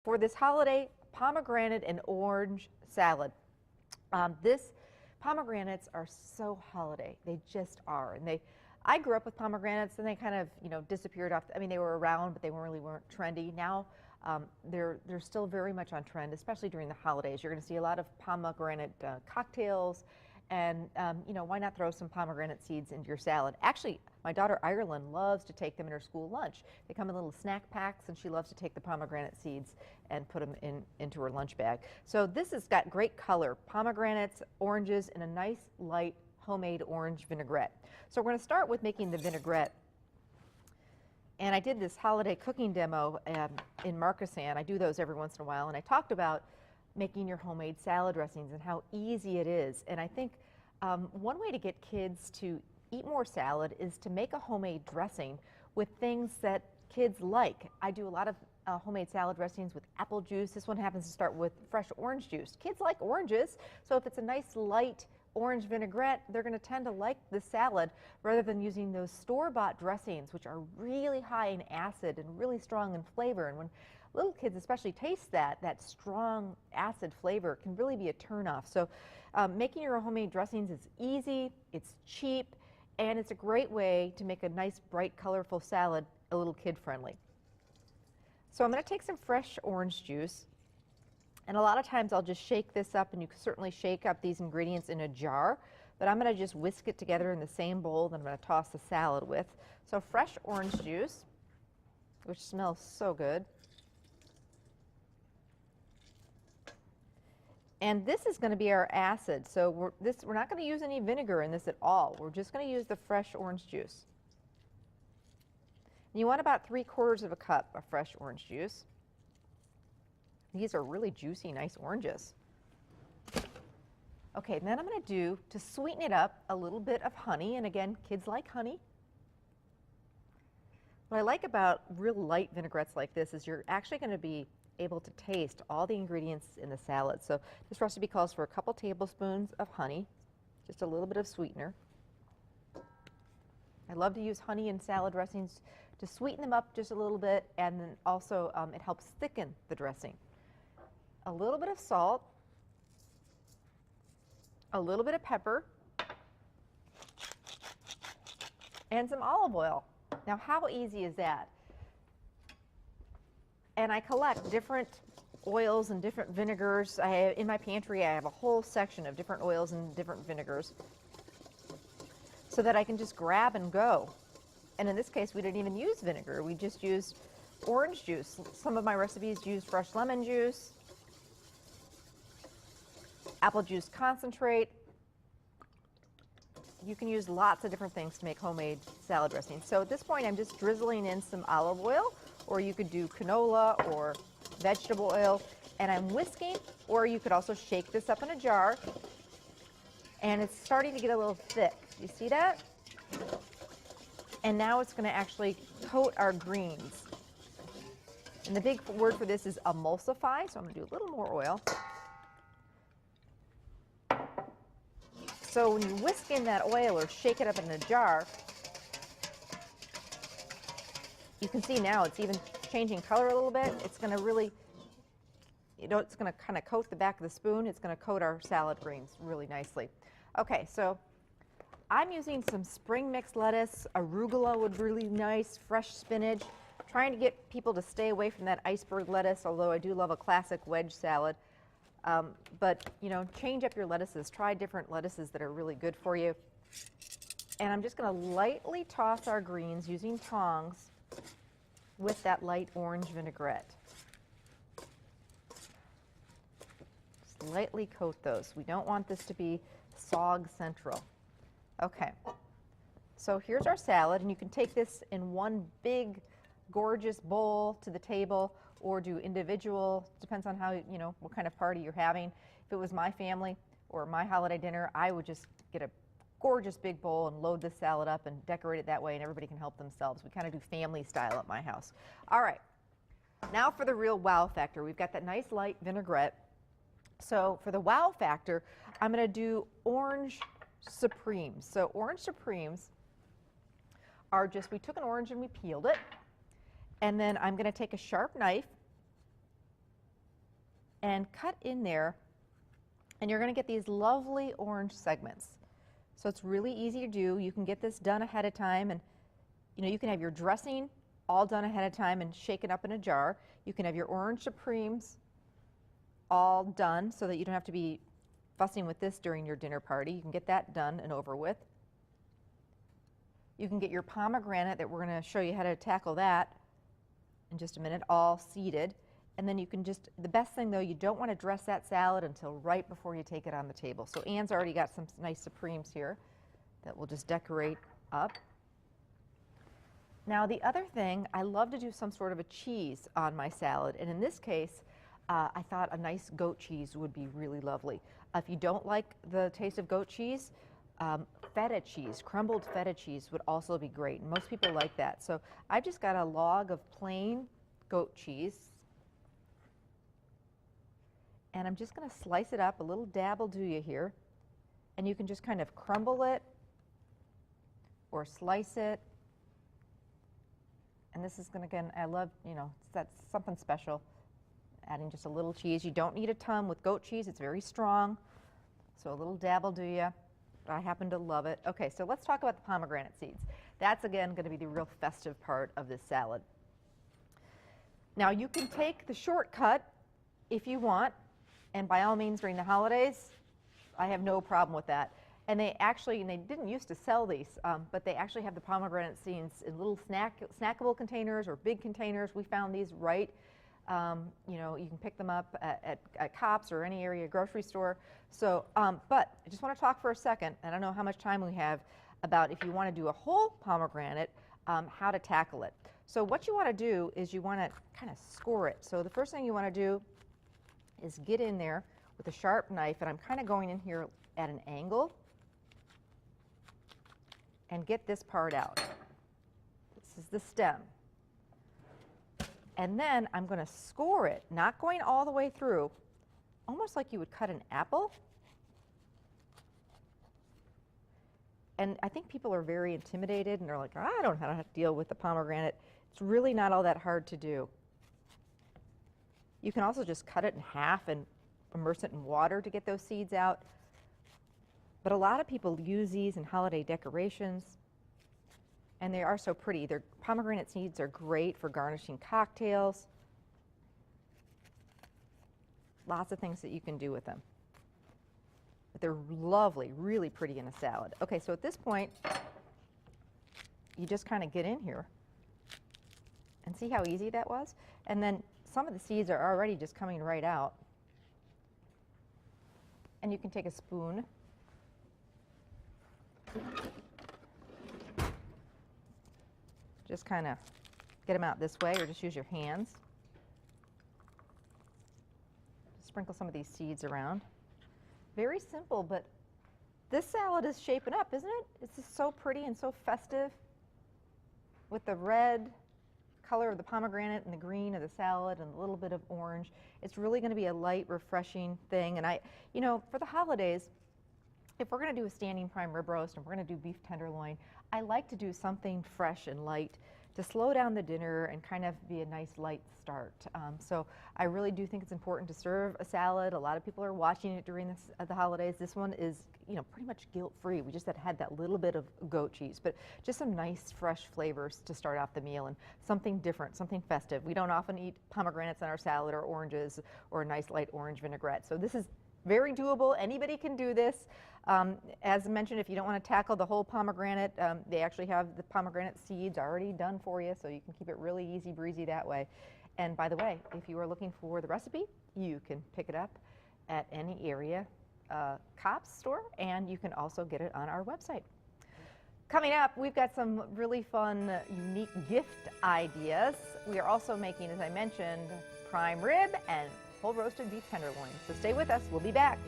For this holiday, pomegranate and orange salad. This pomegranates are so holiday. They just are. And I grew up with pomegranates, and they kind of, disappeared off. I mean, they were around, but they weren't trendy. Now, they're still very much on trend, especially during the holidays. You're going to see a lot of pomegranate cocktails, and why not throw some pomegranate seeds into your salad? Actually, my daughter Ireland loves to take them in her school lunch. They come in little snack packs, and she loves to take the pomegranate seeds and put them into her lunch bag. So this has got great color: pomegranates, oranges, and a nice light homemade orange vinaigrette. So we're going to start with making the vinaigrette. And I did this holiday cooking demo in Markesan. I do those every once in a while, and I talked about making your homemade salad dressings and how easy it is. And I think one way to get kids to eat more salad is to make a homemade dressing with things that kids like. I do a lot of homemade salad dressings with apple juice. This one happens to start with fresh orange juice. Kids like oranges, so if it's a nice light orange vinaigrette, they're going to tend to like the salad rather than using those store-bought dressings, which are really high in acid and really strong in flavor. And when little kids especially taste that strong acid flavor, can really be a turnoff. So making your own homemade dressings is easy, it's cheap, and it's a great way to make a nice, bright, colorful salad a little kid-friendly. So I'm going to take some fresh orange juice. And a lot of times I'll just shake this up, and you can certainly shake up these ingredients in a jar, but I'm going to just whisk it together in the same bowl that I'm going to toss the salad with. So fresh orange juice, which smells so good. And this is going to be our acid. So we're not going to use any vinegar in this at all. We're just going to use the fresh orange juice. And you want about 3/4 of a cup of fresh orange juice. These are really juicy, nice oranges. Okay, and then I'm going to do, to sweeten it up, a little bit of honey. And again, kids like honey. What I like about real light vinaigrettes like this is you're actually going to be able to taste all the ingredients in the salad. So this recipe calls for a couple tablespoons of honey, just a little bit of sweetener. I love to use honey in salad dressings to sweeten them up just a little bit, and then also it helps thicken the dressing. A little bit of salt, a little bit of pepper, and some olive oil. Now, how easy is that? And I collect different oils and different vinegars. In my pantry, I have a whole section of different oils and different vinegars so that I can just grab and go. And in this case, we didn't even use vinegar. We just used orange juice. Some of my recipes use fresh lemon juice, apple juice concentrate. You can use lots of different things to make homemade salad dressings. So at this point, I'm just drizzling in some olive oil, or you could do canola or vegetable oil, and I'm whisking, or you could also shake this up in a jar. And it's starting to get a little thick. Do you see that? And now it's going to actually coat our greens. And the big word for this is emulsify, so I'm going to do a little more oil. So when you whisk in that oil or shake it up in a jar, you can see now it's even changing color a little bit. It's going to really, it's going to kind of coat the back of the spoon. It's going to coat our salad greens really nicely. Okay, so I'm using some spring mixed lettuce. Arugula would be really nice, fresh spinach. Trying to get people to stay away from that iceberg lettuce, although I do love a classic wedge salad. But, change up your lettuces. Try different lettuces that are really good for you. And I'm just going to lightly toss our greens using tongs with that light orange vinaigrette. Just lightly coat those. We don't want this to be sog central. Okay. So here's our salad, and you can take this in one big, gorgeous bowl to the table, or do individual, depends on how, what kind of party you're having. If it was my family or my holiday dinner, I would just get a gorgeous big bowl and load this salad up and decorate it that way, and everybody can help themselves. We kind of do family style at my house. All right, now for the real wow factor. We've got that nice light vinaigrette. So for the wow factor, I'm going to do orange supremes. So orange supremes are just, we took an orange and we peeled it. And then I'm going to take a sharp knife and cut in there, and you're going to get these lovely orange segments. So it's really easy to do. You can get this done ahead of time, and you can have your dressing all done ahead of time and shaken up in a jar. You can have your orange supremes all done so that you don't have to be fussing with this during your dinner party. You can get that done and over with. You can get your pomegranate that we're going to show you how to tackle that in just a minute, all seeded. And then you can the best thing though, you don't want to dress that salad until right before you take it on the table. So Anne's already got some nice supremes here that we'll just decorate up. Now the other thing, I love to do some sort of a cheese on my salad, and in this case, I thought a nice goat cheese would be really lovely. If you don't like the taste of goat cheese, feta cheese, crumbled feta cheese would also be great. Most people like that. So I've just got a log of plain goat cheese, and I'm just going to slice it up. A little dab will do you here, and you can just kind of crumble it or slice it. And this is going to, again, I love, that's something special, adding just a little cheese. You don't need a ton with goat cheese. It's very strong, so a little dab will do you. I happen to love it. Okay, so let's talk about the pomegranate seeds. That's, again, going to be the real festive part of this salad. Now, you can take the shortcut if you want, and by all means, during the holidays, I have no problem with that. And they didn't used to sell these, but they actually have the pomegranate seeds in little snackable containers or big containers. We found these right. You can pick them up at Kopp's or any area grocery store. So, but I just want to talk for a second, and I don't know how much time we have, about if you want to do a whole pomegranate, how to tackle it. So what you want to do is you want to kind of score it. So the first thing you want to do is get in there with a sharp knife, and I'm kind of going in here at an angle, and get this part out. This is the stem. And then I'm going to score it, not going all the way through, almost like you would cut an apple. And I think people are very intimidated, and they're like, I don't know how to deal with the pomegranate. It's really not all that hard to do. You can also just cut it in half and immerse it in water to get those seeds out. But a lot of people use these in holiday decorations, and they are so pretty. Their pomegranate seeds are great for garnishing cocktails. Lots of things that you can do with them. But they're lovely, really pretty in a salad. Okay, so at this point, you just kind of get in here and see how easy that was? And then some of the seeds are already just coming right out. And you can take a spoon . Just kind of get them out this way, or just use your hands. Sprinkle some of these seeds around. Very simple, but this salad is shaping up, isn't it? It's just so pretty and so festive with the red color of the pomegranate and the green of the salad and a little bit of orange. It's really going to be a light, refreshing thing. And for the holidays, if we're going to do a standing prime rib roast and we're going to do beef tenderloin, I like to do something fresh and light to slow down the dinner and kind of be a nice light start. So I really do think it's important to serve a salad. A lot of people are watching it during the holidays. This one is, pretty much guilt-free. We just had that little bit of goat cheese, but just some nice fresh flavors to start off the meal and something different, something festive. We don't often eat pomegranates on our salad or oranges or a nice light orange vinaigrette. So this is very doable. Anybody can do this. As mentioned, if you don't want to tackle the whole pomegranate, they actually have the pomegranate seeds already done for you, so you can keep it really easy breezy that way. And by the way, if you are looking for the recipe, you can pick it up at any area Kopp's store, and you can also get it on our website. Coming up, we've got some really fun, unique gift ideas. We are also making, as I mentioned, prime rib and whole roasted beef tenderloin. So stay with us. We'll be back.